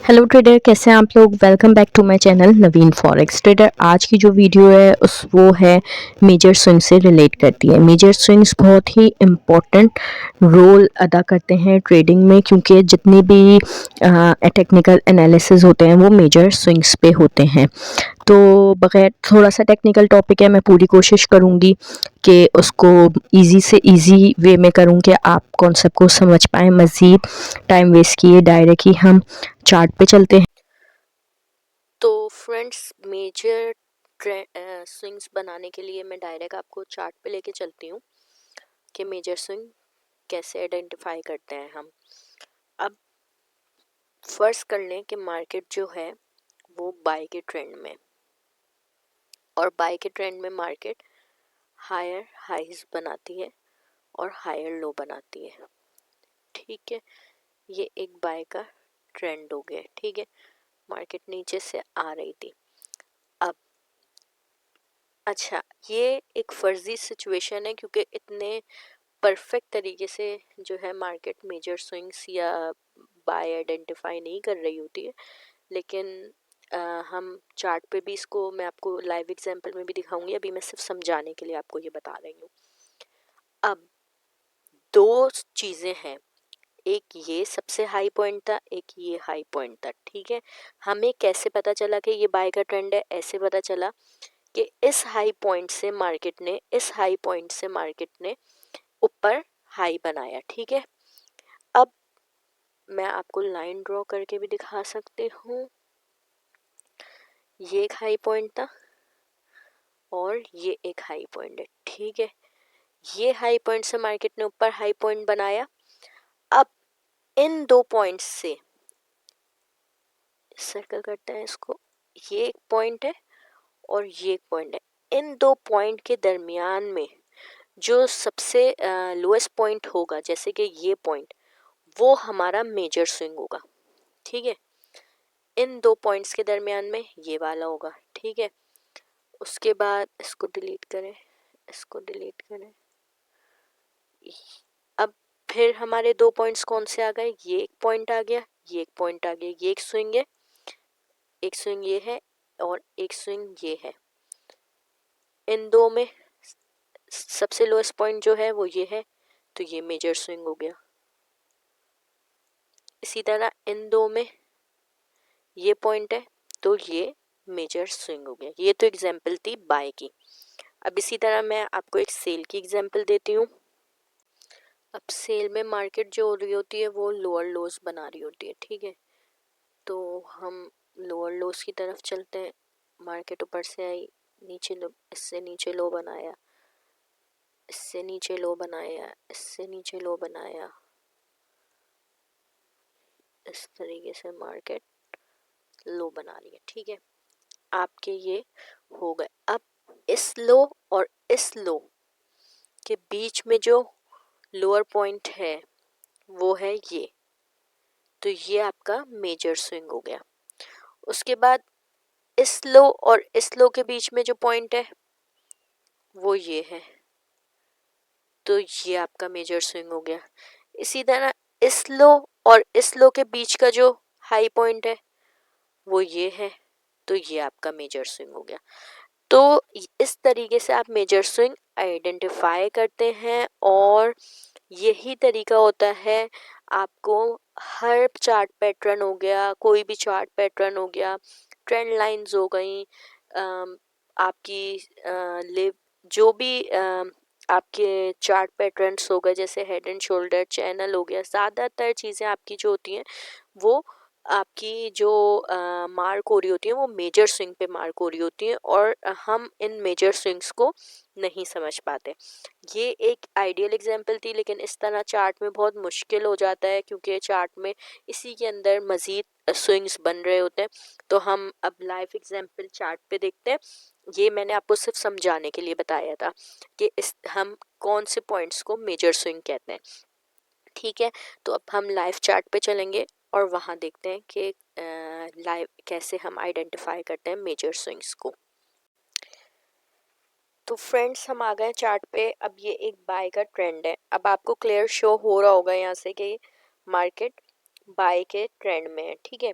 Hello trader, कैसे हैं आप लोग। Welcome back to my channel Naveen forex trader. आज की जो वीडियो है वो है मेजर स्विंग से रिलेट करती है। मेजर स्विंग्स बहुत ही इम्पोर्टेंट रोल अदा करते हैं ट्रेडिंग में, क्योंकि जितने भी टेक्निकल एनालिसिस होते हैं वो मेजर स्विंग्स पे होते हैं। तो बगैर, थोड़ा सा टेक्निकल टॉपिक है, मैं पूरी कोशिश करूँगी कि उसको इजी से इजी वे में करूँ कि आप कॉन्सेप्ट को समझ पाएँ। मज़ीद टाइम वेस्ट किए डायरेक्ट ही हम चार्ट पे चलते हैं। तो फ्रेंड्स, मेजर स्विंग्स बनाने के लिए मैं डायरेक्ट आपको चार्ट पे लेके चलती हूँ कि मेजर स्विंग कैसे आइडेंटिफाई करते हैं हम। अब फर्स्ट कर लें कि मार्केट जो है वो बाय के ट्रेंड में, और बाय के ट्रेंड में मार्केट हायर हाइज बनाती है और हायर लो बनाती है। ठीक है, ये एक बाय का ट्रेंड हो गया। ठीक है, मार्केट नीचे से आ रही थी। अब अच्छा, ये एक फर्जी सिचुएशन है, क्योंकि इतने परफेक्ट तरीके से जो है मार्केट मेजर स्विंग्स या बाय आइडेंटिफाई नहीं कर रही होती है। लेकिन हम चार्ट पे भी इसको मैं आपको लाइव एग्जांपल में भी दिखाऊंगी। अभी मैं सिर्फ समझाने के लिए आपको ये बता रही हूँ। अब दो चीज़ें हैं, एक ये सबसे हाई पॉइंट था, एक ये हाई पॉइंट था। ठीक है, हमें कैसे पता चला कि ये बाय का ट्रेंड है? ऐसे पता चला कि इस हाई पॉइंट से मार्केट ने ऊपर हाई बनाया। ठीक है, अब मैं आपको लाइन ड्रॉ करके भी दिखा सकती हूँ। ये एक हाई पॉइंट था और ये एक हाई पॉइंट है। ठीक है, ये हाई पॉइंट से मार्केट ने ऊपर हाई पॉइंट बनाया। अब इन दो पॉइंट्स से सर्कल करते हैं इसको, ये एक पॉइंट है और ये एक पॉइंट है। इन दो पॉइंट के दरमियान में जो सबसे लोएस्ट पॉइंट होगा, जैसे कि ये पॉइंट, वो हमारा मेजर स्विंग होगा। ठीक है, इन दो पॉइंट्स के दरमियान में ये वाला होगा। ठीक है, उसके बाद इसको डिलीट करें, इसको डिलीट करें। अब फिर हमारे दो पॉइंट्स कौन से आ गए? ये एक पॉइंट आ गया, ये एक पॉइंट आ गया। ये एक स्विंग है, एक स्विंग ये है और एक स्विंग ये है। इन दो में सबसे लोएस्ट पॉइंट जो है वो ये है, तो ये मेजर स्विंग हो गया। इसी तरह इन दो में ये पॉइंट है, तो ये मेजर स्विंग हो गया। ये तो एग्जांपल थी बाय की। अब इसी तरह मैं आपको एक सेल की एग्जांपल देती हूँ। अब सेल में मार्केट जो हो रही होती है वो लोअर लोज बना रही होती है। ठीक है, तो हम लोअर लोज की तरफ चलते हैं। मार्केट ऊपर से आई, नीचे लो, इससे नीचे लो बनाया, इससे नीचे लो बनाया, इससे नीचे लो बनाया। इस तरीके से मार्केट लो बना रही है। ठीक है, आपके ये हो गए। अब इस लो और इस लो के बीच में जो लोअर पॉइंट है वो है ये, तो ये आपका मेजर स्विंग हो गया। उसके बाद इस लो और इस लो के बीच में जो पॉइंट है वो ये है, तो ये आपका मेजर स्विंग हो गया। इसी तरह इस लो और इस लो के बीच का जो हाई पॉइंट है वो ये है, तो ये आपका मेजर स्विंग हो गया। तो इस तरीके से आप मेजर स्विंग आइडेंटिफाई करते हैं, और यही तरीका होता है आपको हर चार्ट पैटर्न हो गया, कोई भी चार्ट पैटर्न हो गया, ट्रेंड लाइंस हो गई, आपकी लिव जो भी आपके चार्ट पैटर्न्स हो गए, जैसे हेड एंड शोल्डर चैनल हो गया, ज़्यादातर चीज़ें आपकी जो होती हैं वो आपकी जो मार्क हो रही होती है वो मेजर स्विंग पे मार्क हो रही होती है, और हम इन मेजर स्विंग्स को नहीं समझ पाते। ये एक आइडियल एग्जांपल थी, लेकिन इस तरह चार्ट में बहुत मुश्किल हो जाता है, क्योंकि चार्ट में इसी के अंदर मज़ीद स्विंग्स बन रहे होते हैं। तो हम अब लाइव एग्जांपल चार्ट पे देखते हैं। ये मैंने आपको सिर्फ समझाने के लिए बताया था कि इस हम कौन से पॉइंट्स को मेजर स्विंग कहते हैं। ठीक है, तो अब हम लाइव चार्ट पे चलेंगे और वहाँ देखते हैं कि लाइव कैसे हम आइडेंटिफाई करते हैं मेजर स्विंग्स को। तो फ्रेंड्स, हम आ गए चार्ट पे। अब ये एक बाय का ट्रेंड है। अब आपको क्लियर शो हो रहा होगा यहाँ से कि मार्केट बाय के ट्रेंड में है, ठीक है।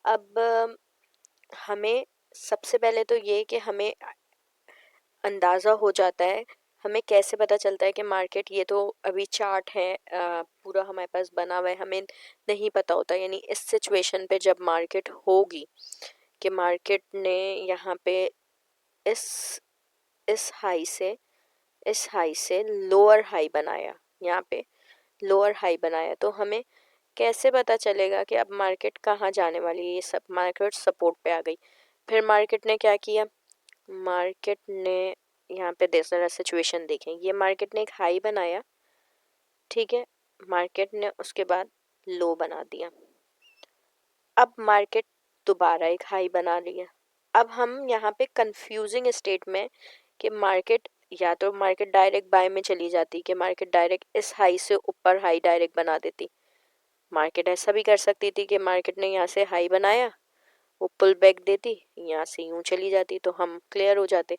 अब हमें सबसे पहले तो ये कि हमें अंदाज़ा हो जाता है, हमें कैसे पता चलता है कि मार्केट, ये तो अभी चार्ट है पूरा हमारे पास बना हुआ है, हमें नहीं पता होता। यानी इस सिचुएशन पे जब मार्केट होगी कि मार्केट ने यहाँ पे इस इस हाई से लोअर हाई बनाया, यहाँ पे लोअर हाई बनाया, तो हमें कैसे पता चलेगा कि अब मार्केट कहाँ जाने वाली है। ये सब मार्केट सपोर्ट पे आ गई। फिर मार्केट ने क्या किया, मार्केट ने यहाँ पे जरा सिचुएशन देखें, ये मार्केट ने एक हाई बनाया, ठीक है, मार्केट ने उसके बाद लो बना दिया। अब मार्केट दोबारा एक हाई बना रही है। अब हम यहाँ पे कंफ्यूजिंग स्टेट में कि मार्केट, या तो मार्केट डायरेक्ट बाय में चली जाती कि मार्केट डायरेक्ट इस हाई से ऊपर हाई डायरेक्ट बना देती। मार्केट ऐसा भी कर सकती थी कि मार्केट ने यहाँ से हाई बनाया, वो पुल बैक देती, यहाँ से यूं चली जाती, तो हम क्लियर हो जाते।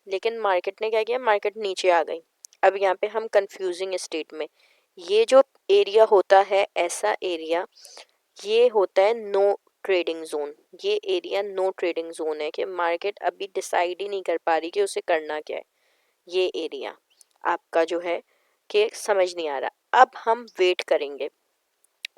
लेकिन मार्केट ने क्या किया, मार्केट नीचे आ गई। अब यहाँ पे हम कंफ्यूजिंग स्टेट में, ये जो एरिया होता है, ऐसा एरिया, ये होता है नो ट्रेडिंग जोन। ये एरिया नो ट्रेडिंग जोन है कि मार्केट अभी डिसाइड ही नहीं कर पा रही कि उसे करना क्या है। ये एरिया आपका जो है कि समझ नहीं आ रहा। अब हम वेट करेंगे,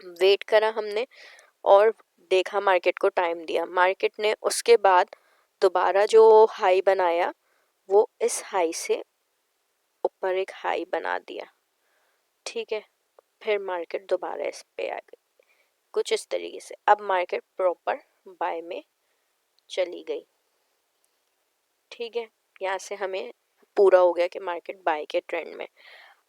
वेट करा हमने और देखा, मार्केट को टाइम दिया, मार्केट ने उसके बाद दोबारा जो हाई बनाया वो इस हाई से ऊपर एक हाई बना दिया, ठीक है। फिर मार्केट दोबारा इस पे आ गई, कुछ इस तरीके से। अब मार्केट प्रॉपर बाय में चली गई, ठीक है। यहाँ से हमें पूरा हो गया कि मार्केट बाय के ट्रेंड में।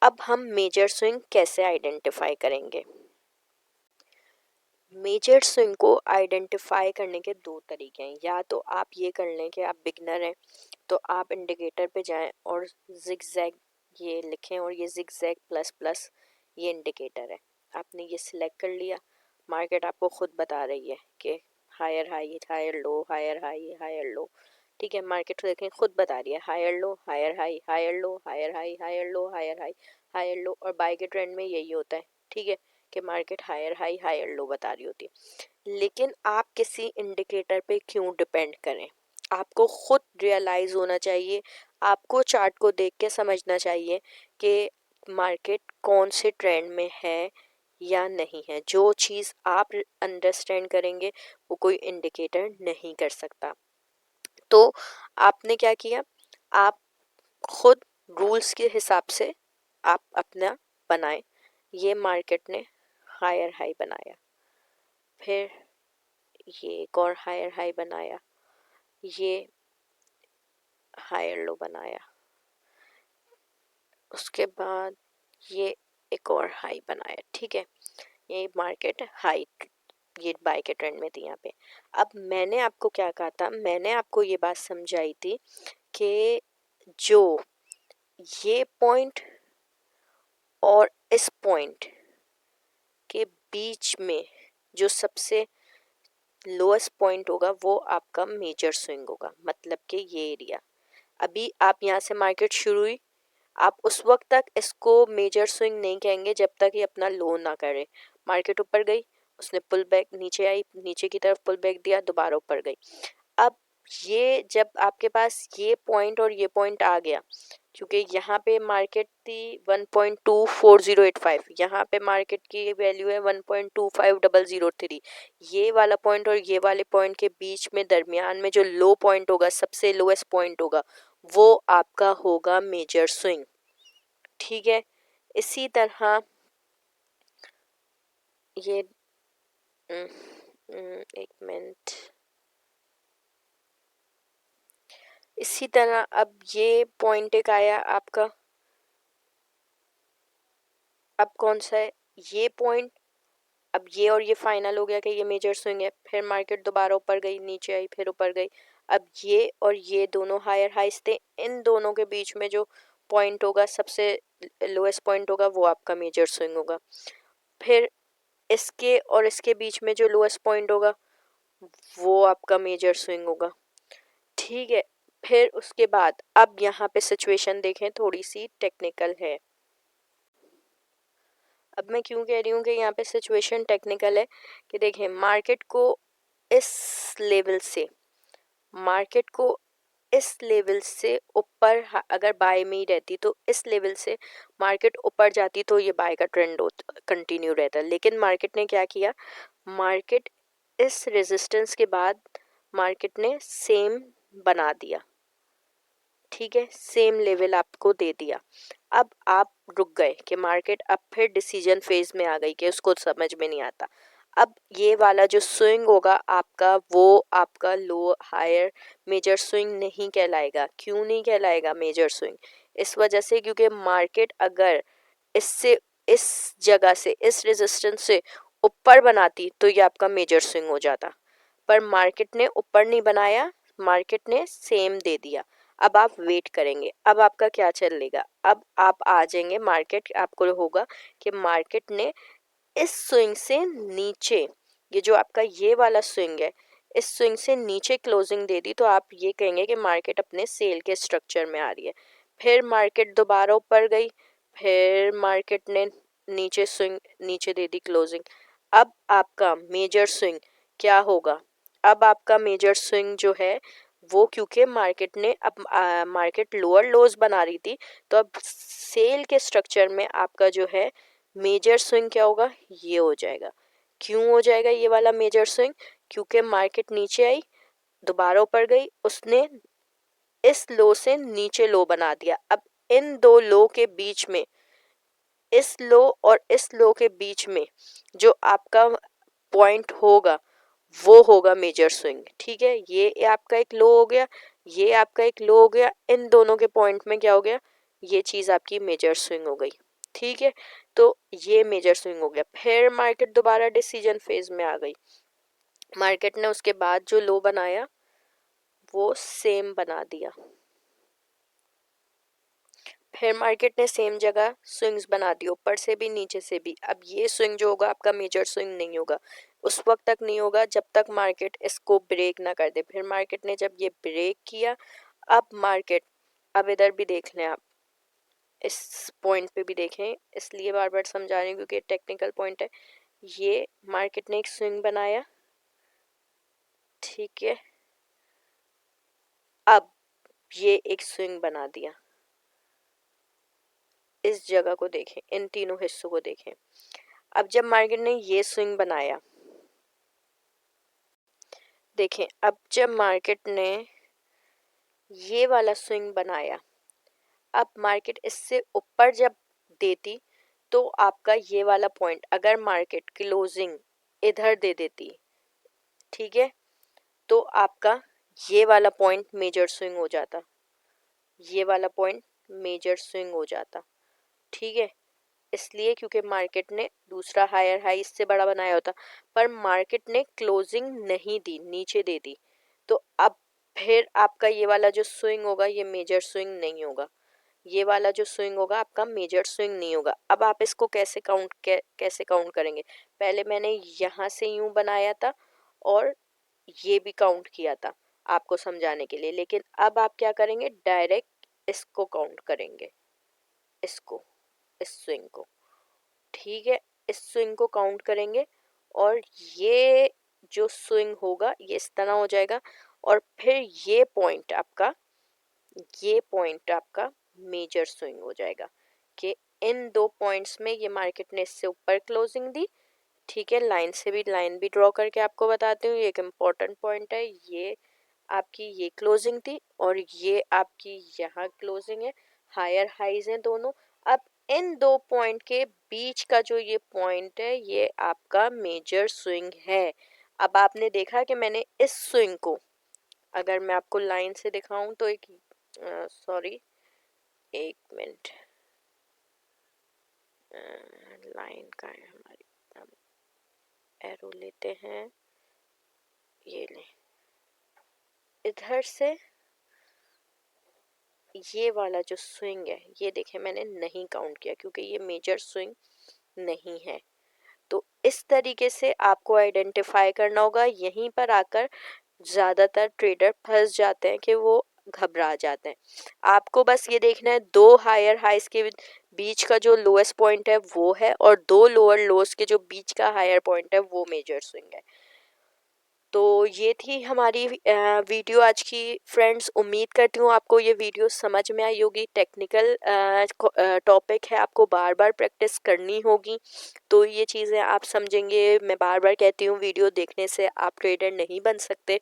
अब हम मेजर स्विंग कैसे आइडेंटिफाई करेंगे। मेजर स्विंग को आइडेंटिफाई करने के दो तरीके हैं। या तो आप ये कर लें कि आप बिगनर हैं तो आप इंडिकेटर पे जाएं और जिगजैग ये लिखें, और ये जिगजैग प्लस प्लस ये इंडिकेटर है। आपने ये सिलेक्ट कर लिया, मार्केट आपको खुद बता रही है कि higher high higher low, higher high higher low, ठीक है। मार्केट देखें खुद बता रही है higher low higher high higher low higher high higher low higher high higher low. और बाय के ट्रेंड में यही होता है, ठीक है, कि market higher high higher low बता रही होती है। लेकिन आप किसी इंडिकेटर पे क्यों डिपेंड करें, आपको खुद रियलाइज होना चाहिए, आपको चार्ट को देख के समझना चाहिए कि मार्केट कौन से ट्रेंड में है या नहीं है। जो चीज़ आप अंडरस्टैंड करेंगे वो कोई इंडिकेटर नहीं कर सकता। तो आपने क्या किया, आप खुद रूल्स के हिसाब से आप अपना बनाए। ये मार्केट ने हायर हाई बनाया, फिर ये एक और हायर हाई बनाया, ये हायर लो बनाया, उसके बाद ये एक और हाई बनाया, ठीक है। ये मार्केट हाई, ये बाय के ट्रेंड में थी यहाँ पे। अब मैंने आपको क्या कहा था, मैंने आपको ये बात समझाई थी कि जो ये पॉइंट और इस पॉइंट के बीच में जो सबसे लोएस्ट पॉइंट होगा वो आपका मेजर स्विंग होगा। मतलब कि ये एरिया, अभी आप यहाँ से मार्केट शुरू हुई, आप उस वक्त तक इसको मेजर स्विंग नहीं कहेंगे जब तक ये अपना लो ना करे। मार्केट ऊपर गई, उसने पुल बैक, नीचे आई, नीचे की तरफ पुल बैक दिया, दोबारा ऊपर गई। अब ये जब आपके पास ये पॉइंट और ये पॉइंट आ गया, क्योंकि यहाँ पे मार्केट थी 1.24085, यहाँ पे मार्केट की वैल्यू है 1.25003। ये वाला पॉइंट और ये वाले पॉइंट के बीच में दरमियान में जो लो पॉइंट होगा, सबसे लोएस्ट पॉइंट होगा, वो आपका होगा मेजर स्विंग, ठीक है। इसी तरह ये एक मिनट, इसी तरह अब ये पॉइंट एक आया आपका, अब कौन सा है ये पॉइंट, अब ये और ये फाइनल हो गया कि ये मेजर स्विंग है। फिर मार्केट दोबारा ऊपर गई, नीचे आई, फिर ऊपर गई। अब ये और ये दोनों हायर हाइस थे, इन दोनों के बीच में जो पॉइंट होगा, सबसे लोएस्ट पॉइंट होगा, वो आपका मेजर स्विंग होगा। फिर इसके और इसके बीच में जो लोएस्ट पॉइंट होगा वो आपका मेजर स्विंग होगा, ठीक है। फिर उसके बाद अब यहाँ पे सिचुएशन देखें, थोड़ी सी टेक्निकल है। अब मैं क्यों कह रही हूँ कि यहाँ पे सिचुएशन टेक्निकल है कि देखें मार्केट को इस लेवल से मार्केट को इस लेवल से ऊपर अगर बाय में ही रहती तो इस लेवल से मार्केट ऊपर जाती तो ये बाय का ट्रेंड कंटिन्यू रहता, लेकिन मार्केट ने क्या किया, मार्केट इस रेजिस्टेंस के बाद मार्केट ने सेम बना दिया, ठीक है, सेम लेवल आपको दे दिया। अब आप रुक गए कि मार्केट अब फिर डिसीजन फेज में आ गई कि उसको समझ में नहीं आता। अब ये वाला जो स्विंग होगा आपका, वो आपका लो हायर मेजर स्विंग नहीं कहलाएगा। क्यों नहीं कहलाएगा मेजर स्विंग? इस वजह से क्योंकि मार्केट अगर इससे इस जगह से इस रेजिस्टेंस से ऊपर बनाती तो ये आपका मेजर स्विंग हो जाता, पर मार्केट ने ऊपर नहीं बनाया, मार्केट ने सेम दे दिया। अब आप वेट करेंगे, अब आपका क्या चलेगा, अब आप आ जाएंगे मार्केट, आपको होगा कि मार्केट ने इस स्विंग से नीचे, ये जो आपका ये वाला स्विंग है, इस स्विंग से नीचे क्लोजिंग दे दी तो आप ये कहेंगे कि मार्केट अपने सेल के स्ट्रक्चर में आ रही है। फिर मार्केट दोबारा ऊपर गई, फिर मार्केट ने नीचे स्विंग नीचे दे दी क्लोजिंग। अब आपका मेजर स्विंग क्या होगा? अब आपका मेजर स्विंग जो है वो, क्योंकि मार्केट ने अब मार्केट लोअर लोज बना रही थी, तो अब सेल के स्ट्रक्चर में आपका जो है मेजर स्विंग क्या होगा, ये हो जाएगा। क्यों हो जाएगा ये वाला मेजर स्विंग? क्योंकि मार्केट नीचे आई, दोबारा ऊपर गई, उसने इस लो से नीचे लो बना दिया। अब इन दो लो के बीच में, इस लो और इस लो के बीच में जो आपका पॉइंट होगा वो होगा मेजर स्विंग, ठीक है। ये आपका एक लो हो गया, ये आपका एक लो हो गया, इन दोनों के पॉइंट में क्या हो गया, ये चीज आपकी मेजर स्विंग हो गई, ठीक है। तो ये मेजर स्विंग हो गया। फिर मार्केट दोबारा डिसीजन फेज में आ गई, मार्केट ने उसके बाद जो लो बनाया वो सेम बना दिया, फिर मार्केट ने सेम जगह स्विंग्स बना दी, ऊपर से भी नीचे से भी। अब ये स्विंग जो होगा आपका मेजर स्विंग नहीं होगा, उस वक्त तक नहीं होगा जब तक मार्केट इसको ब्रेक ना कर दे। फिर मार्केट ने जब ये ब्रेक किया, अब मार्केट, अब इधर भी देख लें आप, इस पॉइंट पे भी देखें, इसलिए बार बार समझा रही हूँ क्योंकि टेक्निकल पॉइंट है। ये मार्केट ने एक स्विंग बनाया, ठीक है, अब ये एक स्विंग बना दिया। इस जगह को देखें, इन तीनों हिस्सों को देखें। अब जब मार्केट ने ये स्विंग बनाया, देखें, अब जब मार्केट ने ये वाला स्विंग बनाया, अब मार्केट इससे ऊपर जब देती तो आपका ये वाला पॉइंट, अगर मार्केट क्लोजिंग इधर दे देती, ठीक है, तो आपका ये वाला पॉइंट मेजर स्विंग हो जाता, ये वाला पॉइंट मेजर स्विंग हो जाता, ठीक है। इसलिए क्योंकि मार्केट ने दूसरा हायर हाई इससे बड़ा बनाया होता, पर मार्केट ने क्लोजिंग नहीं दी, नीचे दे दी, तो अब फिर आपका ये वाला जो स्विंग होगा ये मेजर स्विंग नहीं होगा, ये वाला जो स्विंग होगा आपका मेजर स्विंग नहीं होगा। अब आप इसको कैसे काउंट करेंगे? पहले मैंने यहाँ से यूं बनाया था और ये भी काउंट किया था आपको समझाने के लिए, लेकिन अब आप क्या करेंगे, डायरेक्ट इसको काउंट करेंगे, इसको, इस स्विंग को, ठीक है, इस स्विंग को काउंट करेंगे और ये जो स्विंग होगा ये इस तरह हो जाएगा, और फिर ये पॉइंट आपका मेजर स्विंग हो जाएगा कि इन दो पॉइंट्स में ये मार्केट ने इससे ऊपर क्लोजिंग दी, ठीक है। लाइन भी ड्रॉ करके आपको बताती हूँ, ये एक इम्पोर्टेंट पॉइंट है। ये आपकी ये क्लोजिंग थी और ये आपकी यहाँ क्लोजिंग है, हायर हाइज हैं दोनों। अब इन दो पॉइंट के बीच का जो ये पॉइंट है ये आपका मेजर स्विंग है। अब आपने देखा कि मैंने इस स्विंग को, अगर मैं आपको लाइन से दिखाऊं तो एक, सॉरी, एक मिनट, लाइन का है हमारी, हम एरो लेते हैं, ये ले, इधर से ये वाला जो स्विंग है ये देखें मैंने नहीं काउंट किया क्योंकि ये मेजर स्विंग नहीं है। तो इस तरीके से आपको आइडेंटिफाई करना होगा। यहीं पर आकर ज़्यादातर ट्रेडर फंस जाते हैं कि वो घबरा जाते हैं। आपको बस ये देखना है दो हायर हाइस के बीच का जो लोएस्ट पॉइंट है वो है, और दो लोअर लोस के जो बीच का हायर पॉइंट है वो मेजर स्विंग है। तो ये थी हमारी वीडियो आज की फ्रेंड्स। उम्मीद करती हूँ आपको ये वीडियो समझ में आई होगी। टेक्निकल टॉपिक है, आपको बार बार प्रैक्टिस करनी होगी तो ये चीज़ें आप समझेंगे। मैं बार बार कहती हूँ, वीडियो देखने से आप ट्रेडर नहीं बन सकते।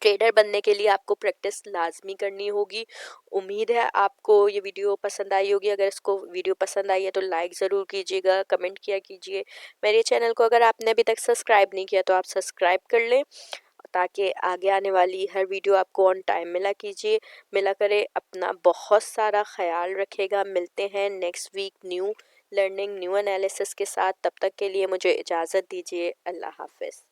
ट्रेडर बनने के लिए आपको प्रैक्टिस लाजमी करनी होगी। उम्मीद है आपको ये वीडियो पसंद आई होगी। अगर इसको वीडियो पसंद आई है तो लाइक ज़रूर कीजिएगा, कमेंट किया कीजिए। मेरे चैनल को अगर आपने अभी तक सब्सक्राइब नहीं किया तो आप सब्सक्राइब कर लें, ताकि आगे आने वाली हर वीडियो आपको ऑन टाइम मिला करे। अपना बहुत सारा ख्याल रखेगा। मिलते हैं next week new learning new analysis के साथ। तब तक के लिए मुझे इजाज़त दीजिए। अल्लाह हाफिज़।